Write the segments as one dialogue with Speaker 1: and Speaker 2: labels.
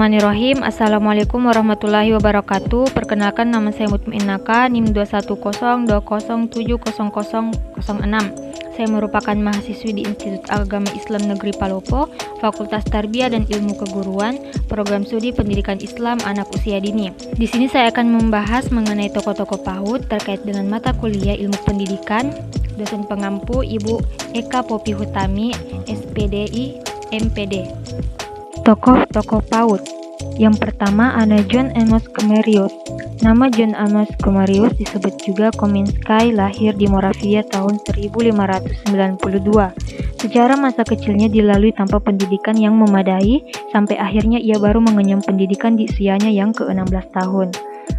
Speaker 1: Bismillahirrahmanirrahim. Assalamualaikum warahmatullahi wabarakatuh. Perkenalkan, nama saya Mutmainnaka, NIM 21020070006. Saya merupakan mahasiswi di Institut Agama Islam Negeri Palopo, Fakultas Tarbiyah dan Ilmu Keguruan, Program Studi Pendidikan Islam Anak Usia Dini. Di sini saya akan membahas mengenai tokoh-tokoh PAUD terkait dengan mata kuliah Ilmu Pendidikan. Dosen pengampu Ibu Eka Popi Hutami, SPDI, MPD. Tokoh-tokoh PAUD. Yang pertama ada John Amos Comerius. Nama John Amos Comerius disebut juga Kominski, lahir di Moravia tahun 1592. Sejarah masa kecilnya dilalui tanpa pendidikan yang memadai, sampai akhirnya ia baru mengenyam pendidikan di usianya yang ke-16 tahun.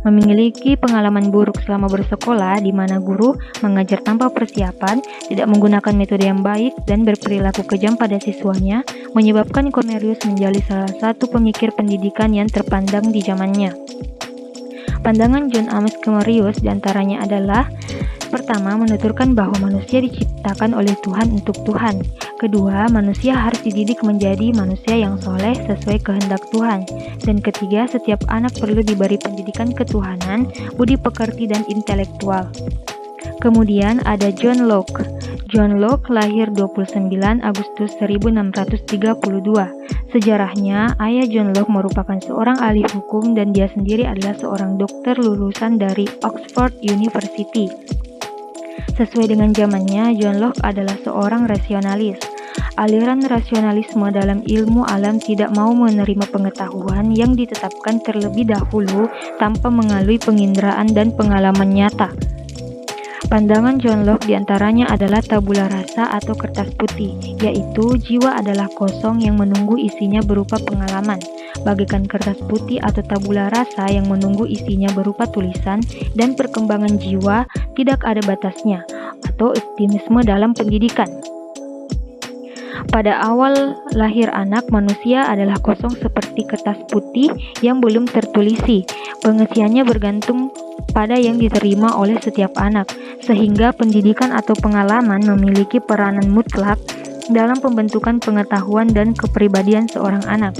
Speaker 1: Memiliki pengalaman buruk selama bersekolah, di mana guru mengajar tanpa persiapan, tidak menggunakan metode yang baik, dan berperilaku kejam pada siswanya, menyebabkan Comerius menjadi salah satu pemikir pendidikan yang terpandang di zamannya. Pandangan John Amos Comerius diantaranya adalah: pertama, menuturkan bahwa manusia diciptakan oleh Tuhan untuk Tuhan. Kedua, manusia harus dididik menjadi manusia yang soleh sesuai kehendak Tuhan. Dan ketiga, setiap anak perlu diberi pendidikan ketuhanan, budi pekerti, dan intelektual. Kemudian ada John Locke. John Locke lahir 29 Agustus 1632. Sejarahnya, ayah John Locke merupakan seorang ahli hukum dan dia sendiri adalah seorang dokter lulusan dari Oxford University. Sesuai dengan zamannya, John Locke adalah seorang rasionalis. Aliran rasionalisme dalam ilmu alam tidak mau menerima pengetahuan yang ditetapkan terlebih dahulu tanpa melalui penginderaan dan pengalaman nyata. Pandangan John Locke diantaranya adalah tabula rasa atau kertas putih, yaitu jiwa adalah kosong yang menunggu isinya berupa pengalaman, bagaikan kertas putih atau tabula rasa yang menunggu isinya berupa tulisan, dan perkembangan jiwa tidak ada batasnya, atau optimisme dalam pendidikan. Pada awal lahir anak, manusia adalah kosong seperti kertas putih yang belum tertulisi. Pengisiannya bergantung pada yang diterima oleh setiap anak, sehingga pendidikan atau pengalaman memiliki peranan mutlak dalam pembentukan pengetahuan dan kepribadian seorang anak.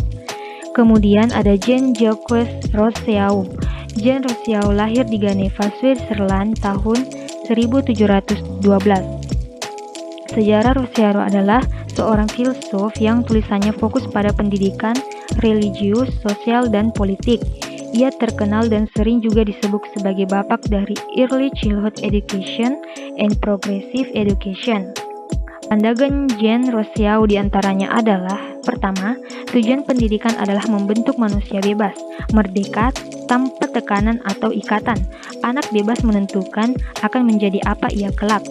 Speaker 1: Kemudian ada Jean-Jacques Rousseau. Jean Rousseau lahir di Geneva, Switzerland tahun 1712. Sejarah Rousseau adalah seorang filsuf yang tulisannya fokus pada pendidikan, religius, sosial, dan politik. Ia terkenal dan sering juga disebut sebagai bapak dari Early Childhood Education and Progressive Education. Pandangan Jean Rousseau diantaranya adalah: pertama, tujuan pendidikan adalah membentuk manusia bebas, merdeka, tanpa tekanan atau ikatan. Anak bebas menentukan akan menjadi apa ia kelak.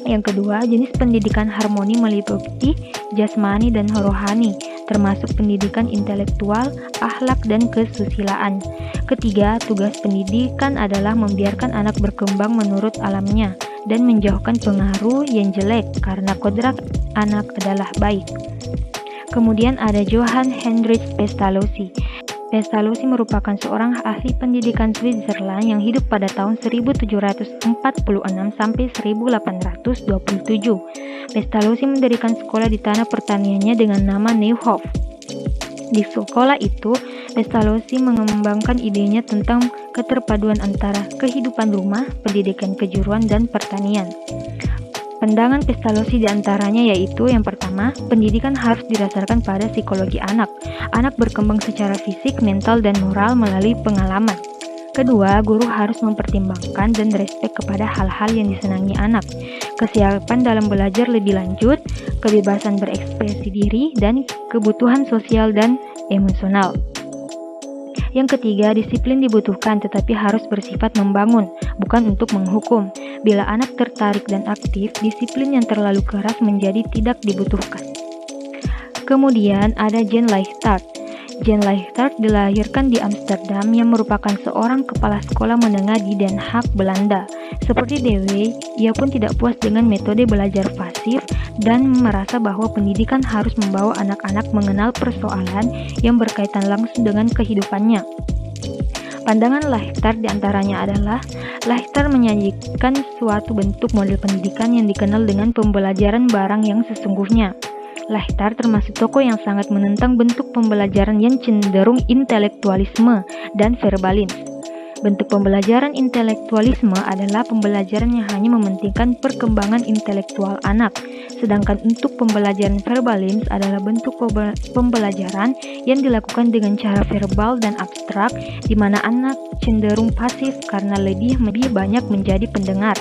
Speaker 1: Yang kedua, jenis pendidikan harmoni meliputi jasmani dan rohani, termasuk pendidikan intelektual, akhlak, dan kesusilaan. Ketiga, tugas pendidikan adalah membiarkan anak berkembang menurut alamnya dan menjauhkan pengaruh yang jelek karena kodrat anak adalah baik. Kemudian ada Johann Heinrich Pestalozzi. Pestalozzi merupakan seorang ahli pendidikan Switzerland yang hidup pada tahun 1746 sampai 1827. Pestalozzi mendirikan sekolah di tanah pertaniannya dengan nama Neuhof. Di sekolah itu, Pestalozzi mengembangkan idenya tentang keterpaduan antara kehidupan rumah, pendidikan kejuruan, dan pertanian. Pandangan Pestalozzi diantaranya yaitu: yang pertama, pendidikan harus didasarkan pada psikologi anak. Anak berkembang secara fisik, mental, dan moral melalui pengalaman. Kedua, guru harus mempertimbangkan dan respek kepada hal-hal yang disenangi anak. Kesiapan dalam belajar lebih lanjut, kebebasan berekspresi diri, dan kebutuhan sosial dan emosional. Yang ketiga, disiplin dibutuhkan tetapi harus bersifat membangun, bukan untuk menghukum. Bila anak tertarik dan aktif, disiplin yang terlalu keras menjadi tidak dibutuhkan. Kemudian ada Jean Leichhardt. Jean Leichhardt dilahirkan di Amsterdam yang merupakan seorang kepala sekolah menengah di Den Haag, Belanda. Seperti Dewey, ia pun tidak puas dengan metode belajar pasif dan merasa bahwa pendidikan harus membawa anak-anak mengenal persoalan yang berkaitan langsung dengan kehidupannya. Pandangan Leichhardt diantaranya adalah: Leichhardt menyajikan suatu bentuk model pendidikan yang dikenal dengan pembelajaran barang yang sesungguhnya. Lahtar termasuk tokoh yang sangat menentang bentuk pembelajaran yang cenderung intelektualisme dan verbalins. Bentuk pembelajaran intelektualisme adalah pembelajaran yang hanya mementingkan perkembangan intelektual anak, sedangkan untuk pembelajaran verbalins adalah bentuk pembelajaran yang dilakukan dengan cara verbal dan abstrak, di mana anak cenderung pasif karena lebih banyak menjadi pendengar.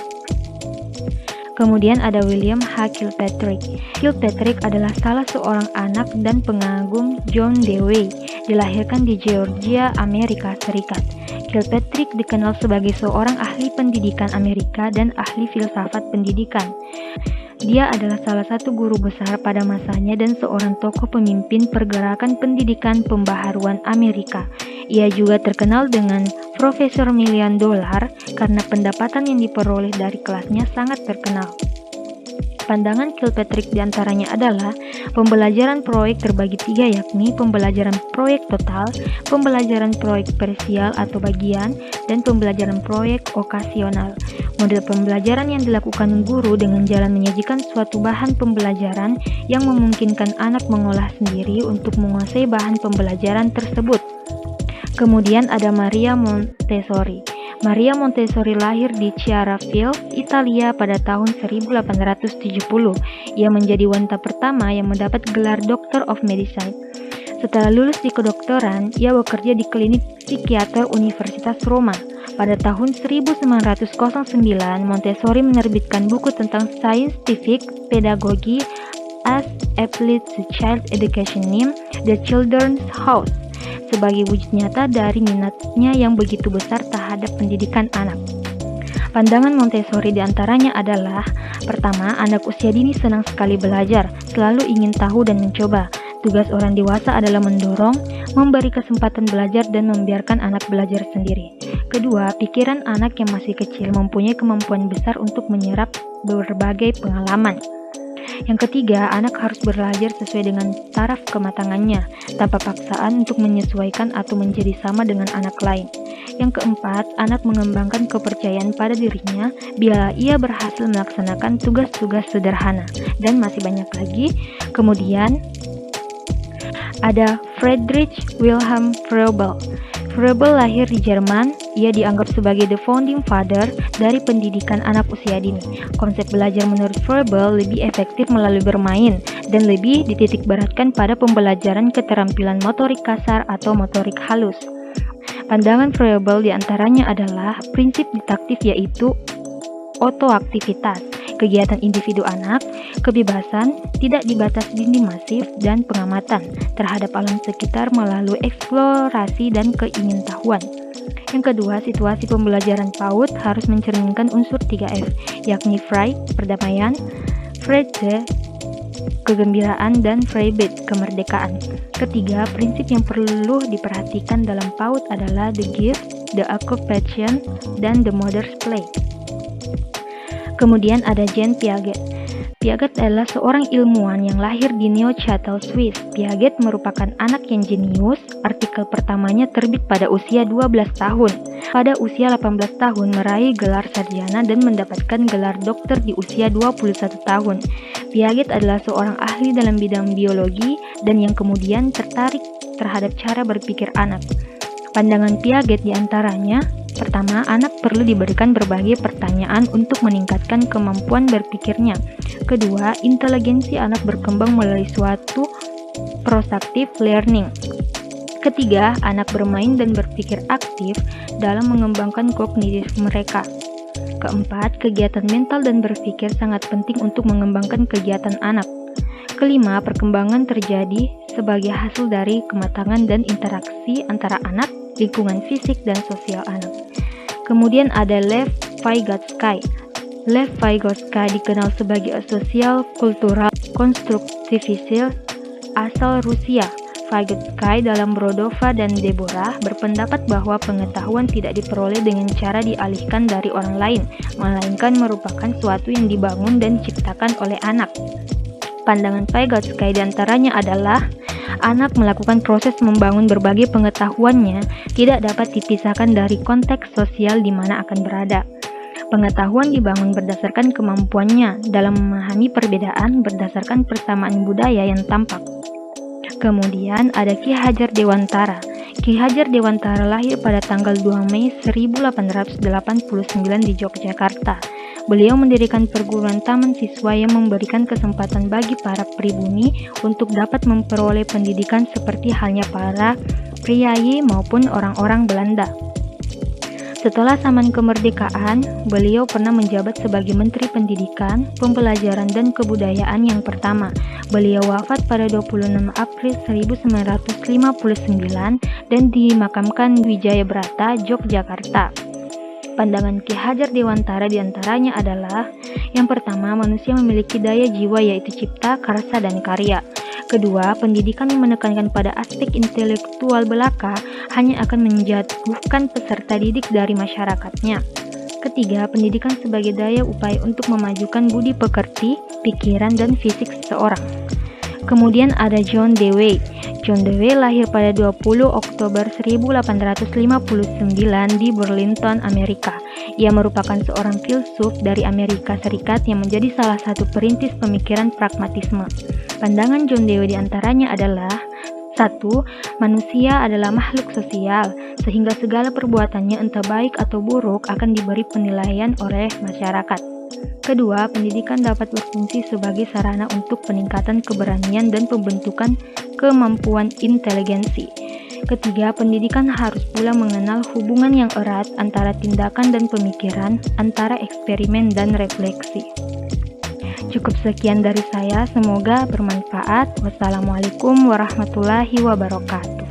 Speaker 1: Kemudian ada William H. Kilpatrick. Kilpatrick adalah salah seorang anak dan pengagum John Dewey, dilahirkan di Georgia, Amerika Serikat. Kilpatrick dikenal sebagai seorang ahli pendidikan Amerika dan ahli filsafat pendidikan. Dia adalah salah satu guru besar pada masanya dan seorang tokoh pemimpin pergerakan pendidikan pembaharuan Amerika. Ia juga terkenal dengan Profesor Million Dollar karena pendapatan yang diperoleh dari kelasnya sangat terkenal. Pandangan Kilpatrick diantaranya adalah pembelajaran proyek terbagi 3, yakni pembelajaran proyek total, pembelajaran proyek parsial atau bagian, dan pembelajaran proyek okasional. Model pembelajaran yang dilakukan guru dengan jalan menyajikan suatu bahan pembelajaran yang memungkinkan anak mengolah sendiri untuk menguasai bahan pembelajaran tersebut. Kemudian ada Maria Montessori. Maria Montessori lahir di Chiarafil, Italia pada tahun 1870. Ia menjadi wanita pertama yang mendapat gelar Doctor of Medicine. Setelah lulus di kedokteran, ia bekerja di klinik psikiater Universitas Roma. Pada tahun 1909, Montessori menerbitkan buku tentang scientific pedagogy as applied to child education named The Children's House, sebagai wujud nyata dari minatnya yang begitu besar terhadap pendidikan anak. Pandangan Montessori diantaranya adalah: pertama, anak usia dini senang sekali belajar, selalu ingin tahu dan mencoba. Tugas orang dewasa adalah mendorong, memberi kesempatan belajar dan membiarkan anak belajar sendiri. Kedua, pikiran anak yang masih kecil mempunyai kemampuan besar untuk menyerap berbagai pengalaman. Yang ketiga, anak harus belajar sesuai dengan taraf kematangannya, tanpa paksaan untuk menyesuaikan atau menjadi sama dengan anak lain. Yang keempat, anak mengembangkan kepercayaan pada dirinya bila ia berhasil melaksanakan tugas-tugas sederhana. Dan masih banyak lagi. Kemudian, ada Friedrich Wilhelm Froebel. Froebel lahir di Jerman. Ia dianggap sebagai the founding father dari pendidikan anak usia dini. Konsep belajar menurut Froebel lebih efektif melalui bermain dan lebih dititik beratkan pada pembelajaran keterampilan motorik kasar atau motorik halus. Pandangan Froebel diantaranya adalah prinsip didaktif, yaitu otoaktivitas, kegiatan individu anak, kebebasan, tidak dibatasi dinding masif, dan pengamatan terhadap alam sekitar melalui eksplorasi dan keingintahuan. Yang kedua, situasi pembelajaran PAUD harus mencerminkan unsur 3F, yakni Frei, perdamaian, Freude, kegembiraan, dan Freiheit, kemerdekaan. Ketiga, prinsip yang perlu diperhatikan dalam PAUD adalah the gift, the occupation, dan the mother's play. Kemudian ada Jean Piaget. Piaget adalah seorang ilmuwan yang lahir di Neuchâtel, Swiss. Piaget merupakan anak yang jenius. Artikel pertamanya terbit pada usia 12 tahun. Pada usia 18 tahun meraih gelar sarjana dan mendapatkan gelar dokter di usia 21 tahun. Piaget adalah seorang ahli dalam bidang biologi dan yang kemudian tertarik terhadap cara berpikir anak. Pandangan Piaget diantaranya: pertama, anak perlu diberikan berbagai pertanyaan untuk meningkatkan kemampuan berpikirnya. Kedua, inteligensi anak berkembang melalui suatu proactive learning. Ketiga, anak bermain dan berpikir aktif dalam mengembangkan kognitif mereka. Keempat, kegiatan mental dan berpikir sangat penting untuk mengembangkan kegiatan anak. Kelima, perkembangan terjadi sebagai hasil dari kematangan dan interaksi antara anak, lingkungan fisik, dan sosial anak. Kemudian ada Lev Vygotsky. Lev Vygotsky dikenal sebagai sosial kultural konstruktivisme asal Rusia. Vygotsky dalam Brodova dan Deborah berpendapat bahwa pengetahuan tidak diperoleh dengan cara dialihkan dari orang lain, melainkan merupakan suatu yang dibangun dan diciptakan oleh anak. Pandangan Vygotsky diantaranya adalah: anak melakukan proses membangun berbagai pengetahuannya tidak dapat dipisahkan dari konteks sosial di mana akan berada. Pengetahuan dibangun berdasarkan kemampuannya dalam memahami perbedaan berdasarkan persamaan budaya yang tampak. Kemudian ada Ki Hajar Dewantara. Ki Hajar Dewantara lahir pada tanggal 2 Mei 1889 di Yogyakarta. Beliau mendirikan perguruan taman siswa yang memberikan kesempatan bagi para pribumi untuk dapat memperoleh pendidikan seperti halnya para priayi maupun orang-orang Belanda. Setelah zaman kemerdekaan, beliau pernah menjabat sebagai Menteri Pendidikan, Pembelajaran dan Kebudayaan yang pertama. Beliau wafat pada 26 April 1959 dan dimakamkan di Wijayabrata, Yogyakarta. Pandangan Ki Hajar Dewantara diantaranya adalah: yang pertama, manusia memiliki daya jiwa yaitu cipta, karsa, dan karya. Kedua, pendidikan yang menekankan pada aspek intelektual belaka hanya akan menjatuhkan peserta didik dari masyarakatnya. Ketiga, pendidikan sebagai daya upaya untuk memajukan budi pekerti, pikiran, dan fisik seseorang. Kemudian ada John Dewey. John Dewey lahir pada 20 Oktober 1859 di Burlington, Amerika. Ia merupakan seorang filsuf dari Amerika Serikat yang menjadi salah satu perintis pemikiran pragmatisme. Pandangan John Dewey diantaranya adalah: 1. Manusia adalah makhluk sosial, sehingga segala perbuatannya entah baik atau buruk akan diberi penilaian oleh masyarakat. Kedua, pendidikan dapat berfungsi sebagai sarana untuk peningkatan keberanian dan pembentukan kemampuan inteligensi. Ketiga, pendidikan harus pula mengenal hubungan yang erat antara tindakan dan pemikiran, antara eksperimen dan refleksi. Cukup sekian dari saya, semoga bermanfaat. Wassalamualaikum warahmatullahi wabarakatuh.